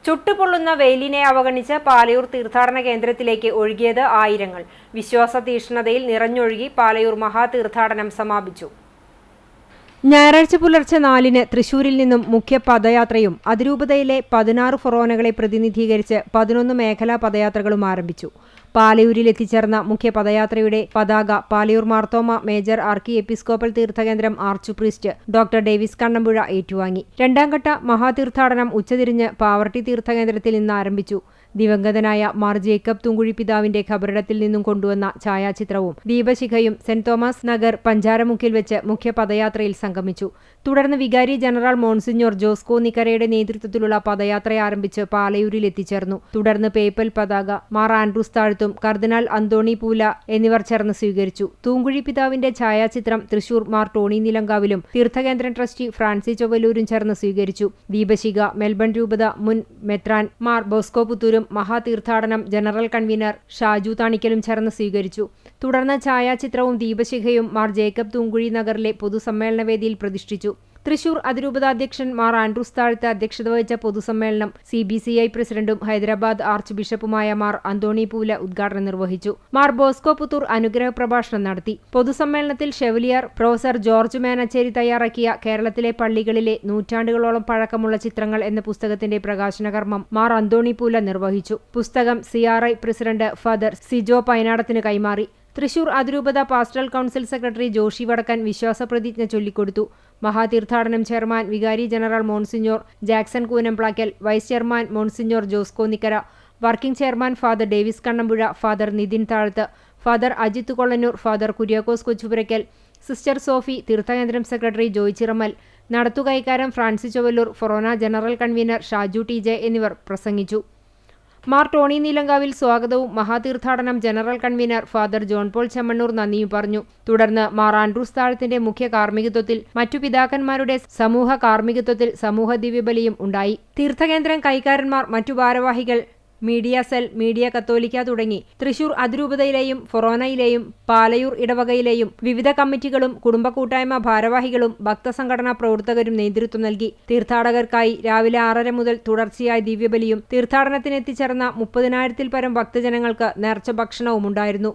ചുട്ടുപൊള്ളുന്ന വെയിലിനെ അവഗണിച്ച് പാലയൂർ തീർത്ഥാടന കേന്ദ്രത്തിലേക്ക് ഒഴുകിയത് ആയിരങ്ങൾ. വിശ്വാസ തീഷ്ണതയിൽ നിറഞ്ഞൊഴുകി പാലയൂർ മഹാതീർത്ഥാടനം സമാപിച്ചു. ഞായറാഴ്ച പുലർച്ചെ 4-ന് തൃശൂരിൽ നിന്നും മുഖ്യ പദയാത്രയും അതിരൂപതയിലെ 16 ഫൊറോനകളെ പ്രതിനിധീകരിച്ച് 11 മേഖലാ പദയാത്രകളും ആരംഭിച്ചു. പാലയൂരിൽ എത്തിച്ചേർന്ന മുഖ്യ പദയാത്രയുടെ പതാക Palayur Marthoma major archiepiscopal തീർത്ഥകേന്ദ്രം arch priest doctor Davis Kannampuzha ഏറ്റുവാങ്ങി. രണ്ടാം ഘട്ട മഹാതീർത്ഥാടനം ഉച്ചതിരിഞ്ഞ് പാവർട്ടി തീർത്ഥകേന്ദ്രത്തിൽ നിന്ന് ആരംഭിച്ചു. ദിവംഗതനായ മാർ ജേക്കബ് തൂങ്കുഴി പിതാവിന്റെ ഖബറിടത്തിൽ നിന്നും കൊണ്ടുവന്ന ഛായാചിത്രവും ദീപശിഖയും സെന്റ് തോമസ് നഗർ പഞ്ചാരമുക്കിൽ വെച്ച് മുഖ്യ പദയാത്രയിൽ സംഗമിച്ചു. തുടർന്ന് വികാരി ജനറൽ മോൺസിഞ്ഞോർ ജോസ്കോ നിക്കരയുടെ നേതൃത്വത്തിലുള്ള പദയാത്ര ആരംഭിച്ച് പാലയൂരിൽ എത്തിച്ചേർന്നു. തുടർന്ന് പേപ്പൽ പതാക മാർ ആൻഡ്രൂസ് താഴ്ത്തും, കർദിനാൾ അന്തോണി പൂല എന്നിവർ ചേർന്ന് സ്വീകരിച്ചു. തൂങ്കുഴി പിതാവിന്റെ ഛായാചിത്രം തൃശൂർ മാർ ടോണി നിലങ്കാവിലും തീർത്ഥകേന്ദ്രം ട്രസ്റ്റി ഫ്രാൻസി ചൊവ്വലൂരും ചേർന്ന് സ്വീകരിച്ചു. ദീപശിഖ മെൽബൺ രൂപത മുൻ മെത്രാൻ മാർ ബോസ്കോ പുത്തൂരും മഹാതീർത്ഥാടനം ജനറൽ കൺവീനർ ഷാജു താണിക്കലും ചേർന്ന് സ്വീകരിച്ചു. തുടർന്ന് ഛായാചിത്രവും ദീപശിഖയും മാർ ജേക്കബ് തൂങ്കുഴി നഗറിലെ പൊതുസമ്മേളന വേദിയിൽ പ്രതിഷ്ഠിച്ചു. തൃശൂർ അതിരൂപതാധ്യക്ഷൻ മാർ ആൻഡ്രൂസ് താഴ്ത്ത് അധ്യക്ഷത വഹിച്ച പൊതുസമ്മേളനം CBCI പ്രസിഡന്റും ഹൈദരാബാദ് ആർച്ച് ബിഷപ്പുമായ മാർ അന്തോണി പൂല ഉദ്ഘാടനം നിർവഹിച്ചു. മാർ ബോസ്കോ പുത്തൂർ അനുഗ്രഹ പ്രഭാഷണം നടത്തി. പൊതുസമ്മേളനത്തിൽ ഷെവലിയർ പ്രൊഫസർ ജോർജ് മേനച്ചേരി തയ്യാറാക്കിയ കേരളത്തിലെ പള്ളികളിലെ നൂറ്റാണ്ടുകളോളം പഴക്കമുള്ള ചിത്രങ്ങൾ എന്ന പുസ്തകത്തിന്റെ പ്രകാശന കർമ്മം മാർ അന്തോണി പൂല നിർവഹിച്ചു. പുസ്തകം CRI പ്രസിഡന്റ് ഫാദർ സിജോ പൈനാടത്തിന് കൈമാറി. തൃശൂർ അതിരൂപത pastoral council secretary Joshi Vadakkan വിശ്വാസപ്രതിജ്ഞ ചൊല്ലിക്കൊടുത്തു. മഹാതീർത്ഥാടനം ചെയർമാൻ വികാരി general monsignor Jackson Koonamplackal, vice chairman monsignor Josco Nikkara, working chairman father Davis Kannampuzha, father Nithin Thazhath, father Ajith Kollannur, father Kuriakose Kochupurackal, sister Sophy, തീർത്ഥകേന്ദ്രം സെക്രട്ടറി ജോയ് ചിറമൽ, നടത്തുകൈക്കാരം ഫ്രാൻസി ചൊവ്വലൂർ, ഫൊറോന ജനറൽ കൺവീനർ ഷാജു TJ എന്നിവർ പ്രസംഗിച്ചു. മാർ ടോണി നീലങ്കാവിൽ സ്വാഗതവും മഹാതീർത്ഥാടനം general convener father John Paul Chemmannur നന്ദിയും പറഞ്ഞു. തുടർന്ന് മാർ ആൻഡ്രൂസ് താഴത്തിന്റെ മുഖ്യ കാർമ്മികത്വത്തിൽ മറ്റു പിതാക്കന്മാരുടെ സമൂഹ കാർമ്മികത്വത്തിൽ സമൂഹ ദിവ്യബലിയും ഉണ്ടായി. തീർത്ഥകേന്ദ്രം കൈക്കാരന്മാർ, മറ്റു ഭാരവാഹികൾ, മീഡിയ സെൽ, മീഡിയ കത്തോലിക്ക തുടങ്ങി തൃശൂർ അതിരൂപതയിലെയും ഫൊറോനയിലെയും പാലയൂർ ഇടവകയിലെയും വിവിധ കമ്മിറ്റികളും കുടുംബ കൂട്ടായ്മ ഭാരവാഹികളും ഭക്തസംഘടനാ പ്രവർത്തകരും നേതൃത്വം നൽകി. തീർത്ഥാടകർക്കായി രാവിലെ 6:30 മുതൽ തുടർച്ചയായ ദിവ്യബലിയും തീർത്ഥാടനത്തിനെത്തിച്ചേർന്ന 30,000-ൽ പരം ഭക്തജനങ്ങൾക്ക് നേർച്ച ഭക്ഷണവും ഉണ്ടായിരുന്നു.